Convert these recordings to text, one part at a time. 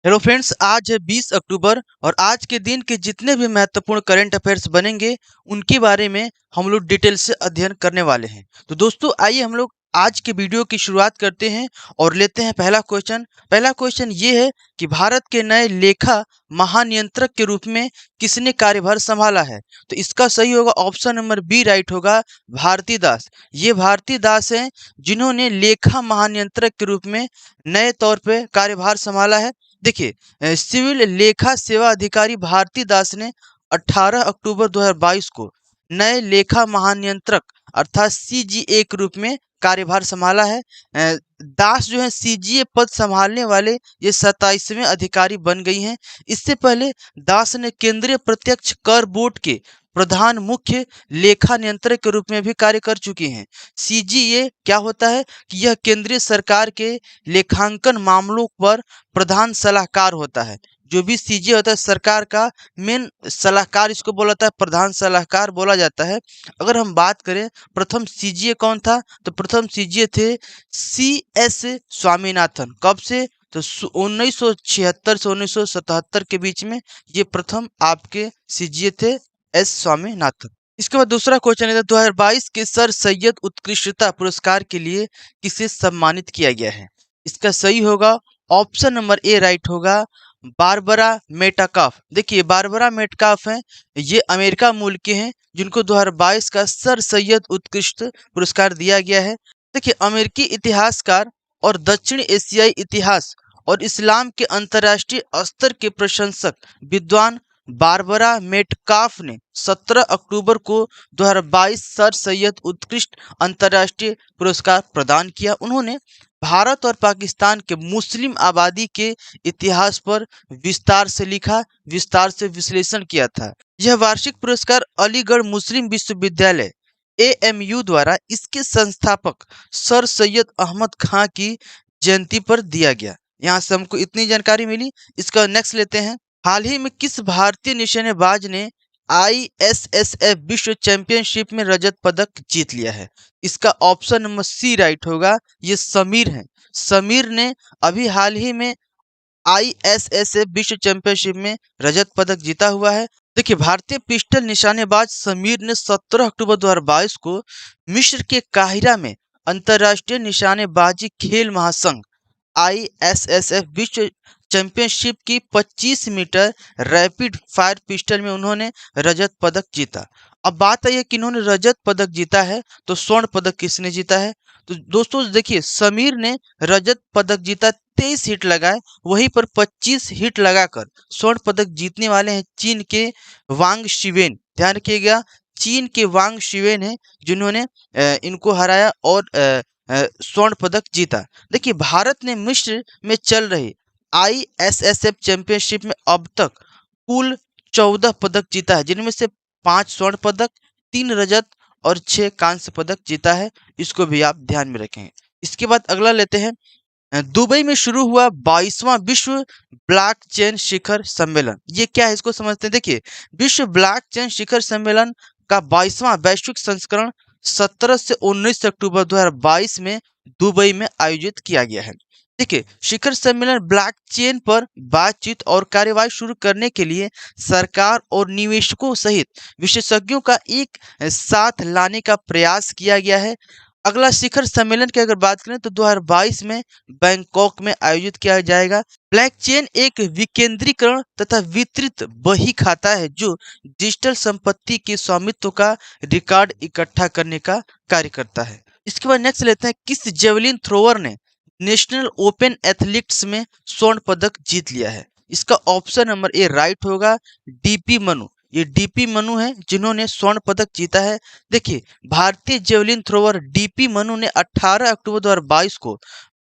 Hello friends, आज है 20 अक्टूबर और आज के दिन के जितने भी महत्वपूर्ण करंट अफेयर्स बनेंगे उनके बारे में हम लोग डिटेल से अध्ययन करने वाले हैं। तो दोस्तों आइए हम लोग आज के वीडियो की शुरुआत करते हैं और लेते हैं पहला क्वेश्चन ये है कि भारत के नए लेखा महानियंत्रक के रूप में किसने कार्यभार संभाला है। तो इसका सही होगा ऑप्शन नंबर बी राइट होगा, भारती दास। ये भारती दास हैं जिन्होंने लेखा महानियंत्रक के रूप में नए तौर पे कार्यभार संभाला है। देखिए, सिविल लेखा सेवा अधिकारी भारती दास ने 18 अक्टूबर 2022 को नए लेखा महानियंत्रक अर्थात सीजीए के रूप में कार्यभार संभाला है। दास जो है सीजीए पद संभालने वाले ये 27वें अधिकारी बन गई हैं। इससे पहले दास ने केंद्रीय प्रत्यक्ष कर बोर्ड के प्रधान मुख्य लेखा नियंत्रक के रूप में भी कार्य कर चुकी हैं। सीजीए क्या होता है कि यह केंद्रीय सरकार के लेखांकन मामलों पर प्रधान सलाहकार होता है। जो भी सीजे होता है सरकार का मेन सलाहकार इसको बोला जाता है, प्रधान सलाहकार बोला जाता है। अगर हम बात करें प्रथम सीजीए कौन था, तो प्रथम सीजीए थे सी एस स्वामीनाथन। कब से, तो 1976 से 1977 के बीच में ये प्रथम आपके सीजीए थे एस स्वामीनाथन। इसके बाद दूसरा क्वेश्चन है 2022 के सर सैयद उत्कृष्टता पुरस्कार के लिए किसे सम्मानित किया गया है। इसका सही होगा ऑप्शन नंबर ए राइट होगा, बारबरा मेटाकाफ। देखिए बारबरा मेटकाफ हैं, ये अमेरिका मूल के हैं जिनको 2022 का सर सैयद उत्कृष्ट पुरस्कार दिया गया है। देखिए अमेरिकी इतिहासकार और दक्षिण एशियाई इतिहास और इस्लाम के अंतर्राष्ट्रीय स्तर के प्रशंसक विद्वान बारबरा मेटकाफ ने 17 अक्टूबर को 2022 सर सैयद उत्कृष्ट अंतर्राष्ट्रीय पुरस्कार प्रदान किया। उन्होंने भारत और पाकिस्तान के मुस्लिम आबादी के इतिहास पर विस्तार से लिखा, विस्तार से विश्लेषण किया था। यह वार्षिक पुरस्कार अलीगढ़ मुस्लिम विश्वविद्यालय एएमयू द्वारा इसके संस्थापक सर सैयद अहमद खां की जयंती पर दिया गया। यहाँ से हमको इतनी जानकारी मिली। इसका नेक्स्ट लेते हैं। हाल ही में किस भारतीय निशानेबाज ने आईएसएसएफ विश्व चैंपियनशिप में रजत पदक जीत लिया है। इसका ऑप्शन नंबर सी राइट होगा, ये समीर हैं। समीर ने अभी हाल ही में आईएसएसएफ विश्व चैंपियनशिप में रजत पदक जीता हुआ है। देखिए भारतीय पिस्टल निशानेबाज समीर ने 17 अक्टूबर 2022 को मिस्र के काहिरा में अंतर्राष्ट्रीय निशानेबाजी खेल महासंघ आईएसएसएफ विश्व चैंपियनशिप की 25 मीटर रैपिड फायर पिस्टल में उन्होंने रजत पदक जीता। अब बात आई है कि इन्होंने रजत पदक जीता है तो स्वर्ण पदक किसने जीता है। तो दोस्तों देखिए समीर ने रजत पदक जीता, 23 हिट लगाए, वहीं पर 25 हिट लगाकर स्वर्ण पदक जीतने वाले हैं चीन के वांग शिवेन। ध्यान रखिएगा चीन के वांग शिवेन है जिन्होंने इनको हराया और स्वर्ण पदक जीता। देखिए भारत ने मिस्र में चल रही आईएसएसएफ चैंपियनशिप में अब तक कुल 14 पदक जीता है, जिनमें से 5 स्वर्ण पदक, 3 रजत और 6 कांस्य पदक जीता है। इसको भी आप ध्यान में रखें। इसके बाद अगला लेते हैं। दुबई में शुरू हुआ 22वां विश्व ब्लॉकचेन शिखर सम्मेलन, ये क्या है इसको समझते हैं। देखिए विश्व ब्लॉकचेन शिखर सम्मेलन का 22वां वैश्विक संस्करण 17 से 19 अक्टूबर 2022 में दुबई में आयोजित किया गया है। देखिए शिखर सम्मेलन ब्लॉकचेन पर बातचीत और कार्यवाही शुरू करने के लिए सरकार और निवेशकों सहित विशेषज्ञों का एक साथ लाने का प्रयास किया गया है। अगला शिखर सम्मेलन की अगर बात करें तो 2022 में बैंकॉक में आयोजित किया जाएगा। ब्लॉकचेन एक विकेंद्रीकरण तथा वितरित बही खाता है जो डिजिटल संपत्ति के स्वामित्व का रिकॉर्ड इकट्ठा करने का कार्य करता है। इसके बाद नेक्स्ट लेते हैं। किस जेवलिन थ्रोअर ने नेशनल ओपन एथलेटिक्स में स्वर्ण पदक जीत लिया है। इसका ऑप्शन नंबर ए राइट होगा, डीपी मनु। ये डीपी मनु है जिन्होंने स्वर्ण पदक जीता है। देखिए भारतीय जेवलिन थ्रोवर डीपी मनु ने 18 अक्टूबर 2022 को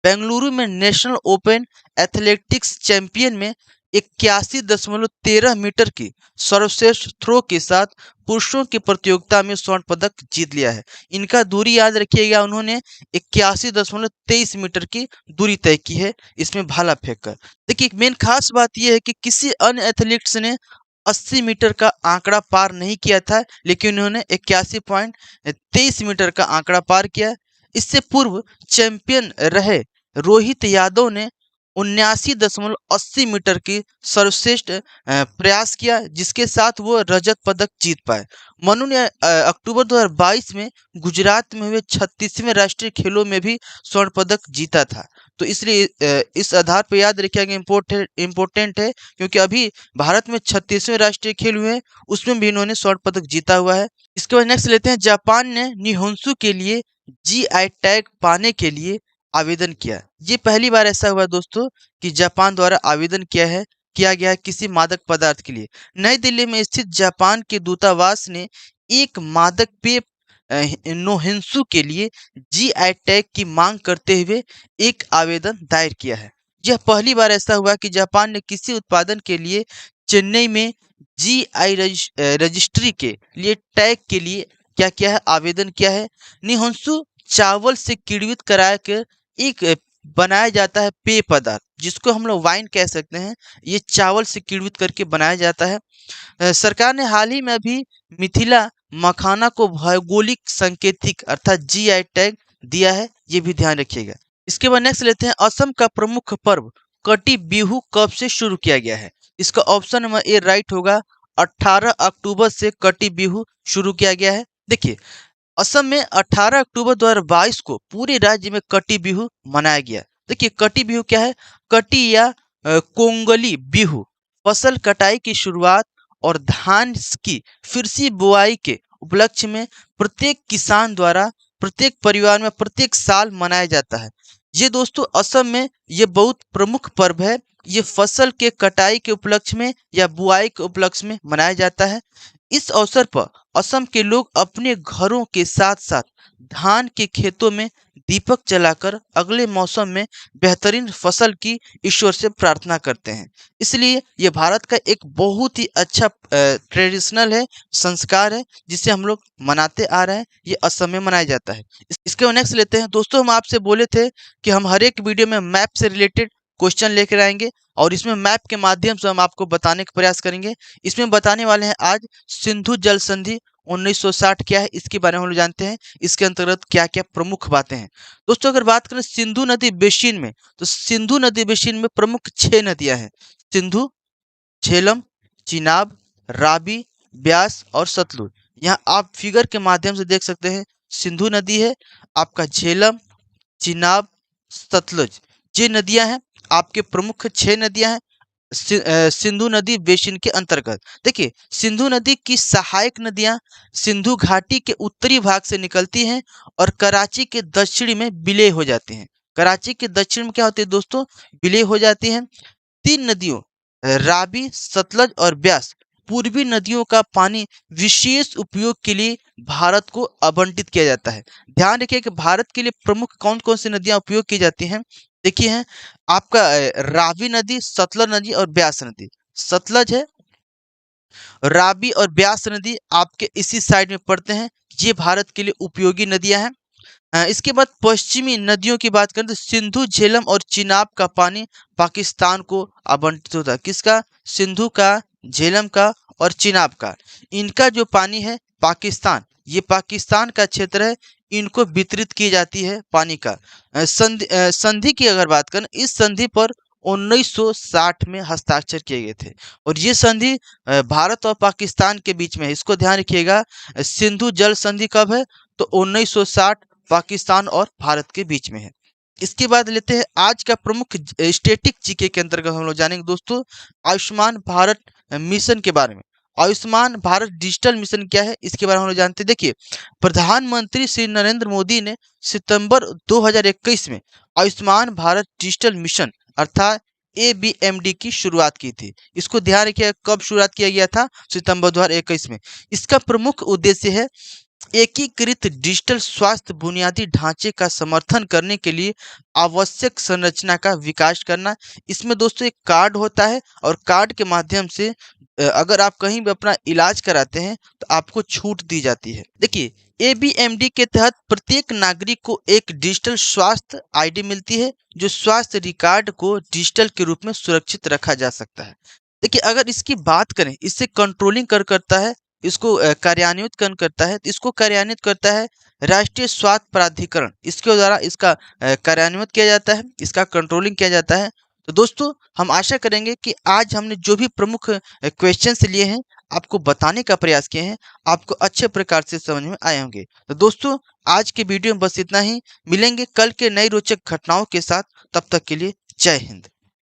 बेंगलुरु में नेशनल ओपन एथलेटिक्स चैंपियन में 81.13 मीटर की सर्वश्रेष्ठ थ्रो के साथ पुरुषों की प्रतियोगिता में स्वर्ण पदक जीत लिया है। इनका दूरी याद रखिएगा, उन्होंने 81.23 मीटर की दूरी तय की है इसमें भाला फेंक कर। देखिए मेन खास बात यह है कि किसी अन्य एथलीट्स ने 80 मीटर का आंकड़ा पार नहीं किया था, लेकिन उन्होंने 81.23 मीटर का आंकड़ा पार किया। इससे पूर्व चैंपियन रहे रोहित यादव ने 79.80 मीटर की सर्वश्रेष्ठ प्रयास किया, जिसके साथ वो रजत पदक जीत पाए। मनु ने अक्टूबर 2022 में गुजरात में हुए 36वें राष्ट्रीय खेलों में भी स्वर्ण पदक जीता था। तो इसलिए इस आधार पर याद रखिएगा, इम्पोर्टेंट है, क्योंकि अभी भारत में 36वें राष्ट्रीय खेल हुए हैं, उसमें भी इन्होंने स्वर्ण पदक जीता हुआ है। इसके बाद नेक्स्ट लेते हैं, जापान ने निहोंसु के लिए जीआई टैग पाने के लिए आवेदन किया। ये पहली बार ऐसा हुआ दोस्तों कि जापान द्वारा आवेदन किया गया है किसी मादक पदार्थ के लिए। नई दिल्ली में स्थित जापान के दूतावास ने एक मादक पेय नोहिंसु के लिए जीआई टैग की मांग करते हुए एक आवेदन दायर किया है। यह पहली बार ऐसा हुआ कि जापान ने किसी उत्पादन के लिए चेन्नई में जीआई रजिस्ट्री के लिए टैग के लिए क्या किया है, आवेदन किया है। निहोंसु चावल से किण्वित करा कर एक बनाया जाता है पेय पदार्थ, जिसको हम लोग वाइन कह सकते हैं। ये चावल से किण्वित करके बनाया जाता है। सरकार ने हाल ही में अभी मिथिला मखाना को भौगोलिक संकेतिक अर्थात जीआई टैग दिया है, ये भी ध्यान रखिएगा। इसके बाद नेक्स्ट लेते हैं, असम का प्रमुख पर्व कटी बिहू कब से शुरू किया गया है। इसका ऑप्शन नंबर ए राइट होगा, 18 अक्टूबर से कटी बिहू शुरू किया गया है। देखिए, असम में 18 अक्टूबर 2022 को पूरे राज्य में कटी बिहू मनाया गया। देखिए, कटी बिहू क्या है? कटी या कोंगली बिहू फसल कटाई की शुरुआत और धान की फिर से बुआई के उपलक्ष्य में प्रत्येक किसान द्वारा प्रत्येक परिवार में प्रत्येक साल मनाया जाता है। ये दोस्तों असम में ये बहुत प्रमुख पर्व है। ये फसल के कटाई के उपलक्ष्य में या बुआई के उपलक्ष्य में मनाया जाता है। इस अवसर पर असम के लोग अपने घरों के साथ साथ धान के खेतों में दीपक जलाकर अगले मौसम में बेहतरीन फसल की ईश्वर से प्रार्थना करते हैं। इसलिए ये भारत का एक बहुत ही अच्छा ट्रेडिशनल है, संस्कार है, जिसे हम लोग मनाते आ रहे हैं। ये असम में मनाया जाता है। इसके नेक्स्ट लेते हैं दोस्तों, हम आपसे बोले थे कि हम हर एक वीडियो में मैप से रिलेटेड क्वेश्चन लेकर आएंगे और इसमें मैप के माध्यम से हम आपको बताने का प्रयास करेंगे। इसमें बताने वाले हैं आज सिंधु जल संधि 1960 क्या है, इसके बारे में हम लोग जानते हैं। इसके अंतर्गत क्या क्या प्रमुख बातें हैं। दोस्तों, अगर बात करें सिंधु नदी बेसिन में, तो सिंधु नदी बेसिन में प्रमुख 6 नदियां हैं: सिंधु, झेलम, चिनाब, रावी, ब्यास और सतलुज। यहाँ आप फिगर के माध्यम से देख सकते हैं, सिंधु नदी है, आपका झेलम, चिनाब, सतलुज, ये नदियां हैं, आपके प्रमुख 6 नदियां हैं सिंधु नदी बेसिन के अंतर्गत। देखिए, सिंधु नदी की सहायक नदियां सिंधु घाटी के उत्तरी भाग से निकलती हैं और कराची के दक्षिणी में विलय हो जाती हैं। कराची के दक्षिण में क्या होती है दोस्तों? विलय हो जाती हैं। 3 नदियों रावी, सतलज और ब्यास पूर्वी नदियों का पानी विशेष उपयोग के लिए भारत को आवंटित किया जाता है। ध्यान रखिए कि भारत के लिए प्रमुख कौन कौन सी नदियां उपयोग की जाती हैं। देखिए हैं आपका रावी नदी, सतलज नदी और ब्यास नदी। सतलज है, रावी और ब्यास नदी आपके इसी साइड में पड़ते हैं। ये भारत के लिए उपयोगी नदियां हैं। इसके बाद पश्चिमी नदियों की बात करें तो सिंधु, झेलम और चिनाब का पानी पाकिस्तान को आवंटित होता है। किसका? सिंधु का, झेलम का और चिनाब का। इनका जो पानी है पाकिस्तान, ये पाकिस्तान का क्षेत्र है, इनको वितरित की जाती है पानी का। संधि की अगर बात करें, इस संधि पर 1960 में हस्ताक्षर किए गए थे और ये संधि भारत और पाकिस्तान के बीच में है। इसको ध्यान रखिएगा। सिंधु जल संधि कब है? तो 1960 पाकिस्तान और भारत के बीच में है। इसके बाद लेते हैं आज का प्रमुख स्टैटिक जीके के अंतर्गत हम लोग जानेंगे दोस्तों आयुष्मान भारत मिशन के बारे में। आयुष्मान भारत डिजिटल मिशन क्या है, इसके बारे में हम लोग जानते हैं। देखिए, प्रधानमंत्री श्री नरेंद्र मोदी ने सितंबर 2021 में आयुष्मान भारत डिजिटल मिशन अर्थात ABMD की शुरुआत की थी। इसको ध्यान रखिए, कब शुरुआत किया गया था? सितंबर 2021 में। इसका प्रमुख उद्देश्य है एकीकृत डिजिटल स्वास्थ्य बुनियादी ढांचे का समर्थन करने के लिए आवश्यक संरचना का विकास करना। इसमें दोस्तों एक कार्ड होता है और कार्ड के माध्यम से अगर आप कहीं भी अपना इलाज कराते हैं तो आपको छूट दी जाती है। देखिए, ABMD के तहत प्रत्येक नागरिक को एक डिजिटल स्वास्थ्य ID मिलती है, जो स्वास्थ्य रिकॉर्ड को डिजिटल के रूप में सुरक्षित रखा जा सकता है। देखिए, अगर इसकी बात करें, इससे कंट्रोलिंग करता है, इसको कार्यान्वित करता है। तो इसको कार्यान्वित करता है राष्ट्रीय स्वास्थ्य प्राधिकरण। इसके द्वारा इसका कार्यान्वित किया जाता है, इसका कंट्रोलिंग किया जाता है। तो दोस्तों हम आशा करेंगे कि आज हमने जो भी प्रमुख क्वेश्चंस लिए हैं आपको बताने का प्रयास किए हैं, आपको अच्छे प्रकार से समझ में आए होंगे। तो दोस्तों आज के वीडियो में बस इतना ही। मिलेंगे कल के नई रोचक घटनाओं के साथ। तब तक के लिए जय हिंद।